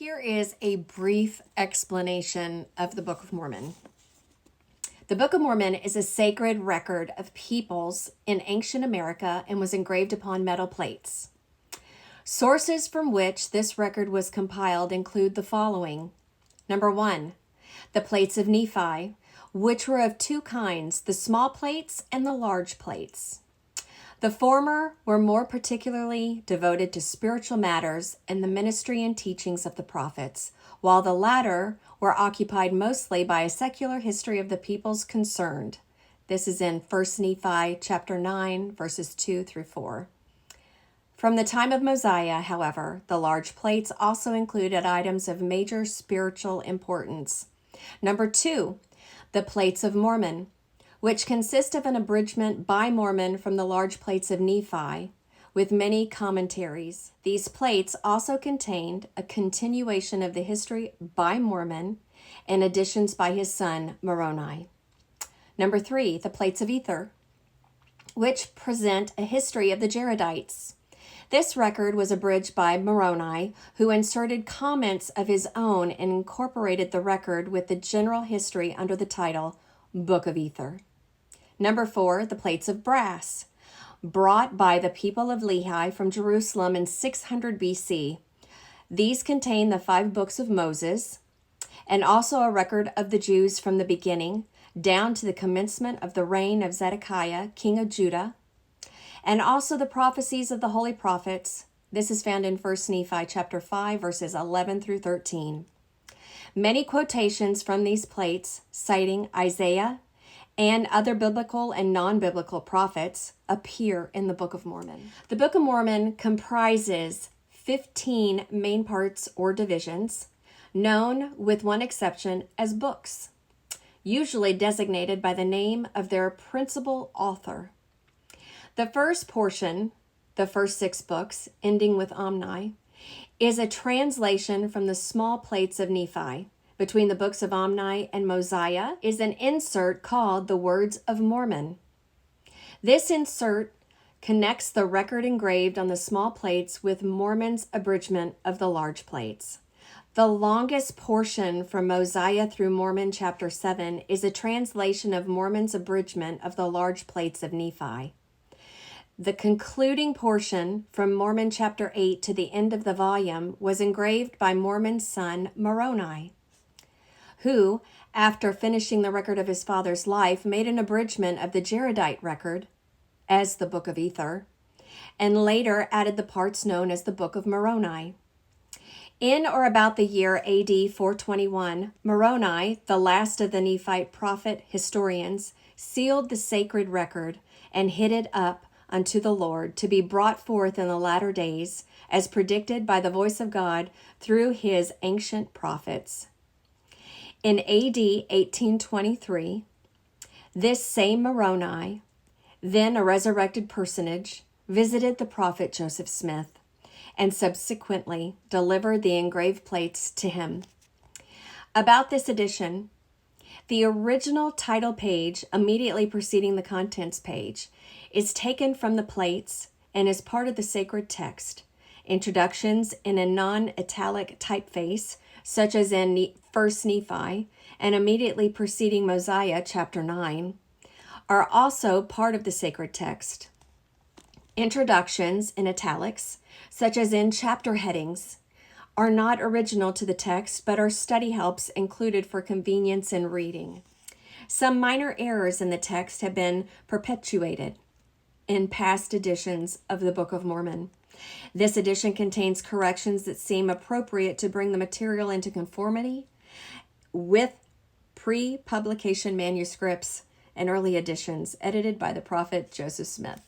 Here is a brief explanation of the Book of Mormon. The Book of Mormon is a sacred record of peoples in ancient America and was engraved upon metal plates. Sources from which this record was compiled include the following. Number 1, the plates of Nephi, which were of two kinds, the small plates and the large plates. The former were more particularly devoted to spiritual matters and the ministry and teachings of the prophets, while the latter were occupied mostly by a secular history of the peoples concerned. This is in 1 Nephi chapter 9, verses 2 through 4. From the time of Mosiah, however, the large plates also included items of major spiritual importance. Number 2, the plates of Mormon, which consist of an abridgment by Mormon from the large plates of Nephi, with many commentaries. These plates also contained a continuation of the history by Mormon and additions by his son Moroni. Number 3, the plates of Ether, which present a history of the Jaredites. This record was abridged by Moroni, who inserted comments of his own and incorporated the record with the general history under the title Book of Ether. Number 4, the plates of brass, brought by the people of Lehi from Jerusalem in 600 BC. These contain the 5 books of Moses, and also a record of the Jews from the beginning down to the commencement of the reign of Zedekiah, king of Judah, and also the prophecies of the holy prophets. This is found in 1 Nephi chapter 5, verses 11 through 13. Many quotations from these plates, citing Isaiah and other biblical and non-biblical prophets, appear in the Book of Mormon. The Book of Mormon comprises 15 main parts or divisions, known with one exception as books, usually designated by the name of their principal author. The first portion, the first 6 books, ending with Omni, is a translation from the small plates of Nephi. Between the books of Omni and Mosiah is an insert called the Words of Mormon. This insert connects the record engraved on the small plates with Mormon's abridgment of the large plates. The longest portion from Mosiah through Mormon chapter 7 is a translation of Mormon's abridgment of the large plates of Nephi. The concluding portion from Mormon chapter 8 to the end of the volume was engraved by Mormon's son Moroni, who, after finishing the record of his father's life, made an abridgment of the Jaredite record as the Book of Ether, and later added the parts known as the Book of Moroni. In or about the year AD 421, Moroni, the last of the Nephite prophet historians, sealed the sacred record and hid it up unto the Lord to be brought forth in the latter days, as predicted by the voice of God through his ancient prophets. In AD 1823, this same Moroni, then a resurrected personage, visited the prophet Joseph Smith and subsequently delivered the engraved plates to him. About this edition, the original title page immediately preceding the contents page is taken from the plates and is part of the sacred text. Introductions in a non-italic typeface, such as in 1 Nephi and immediately preceding Mosiah chapter 9, are also part of the sacred text. Introductions in italics, such as in chapter headings, are not original to the text but are study helps included for convenience in reading. Some minor errors in the text have been perpetuated in past editions of the Book of Mormon. This edition contains corrections that seem appropriate to bring the material into conformity with pre-publication manuscripts and early editions edited by the prophet Joseph Smith.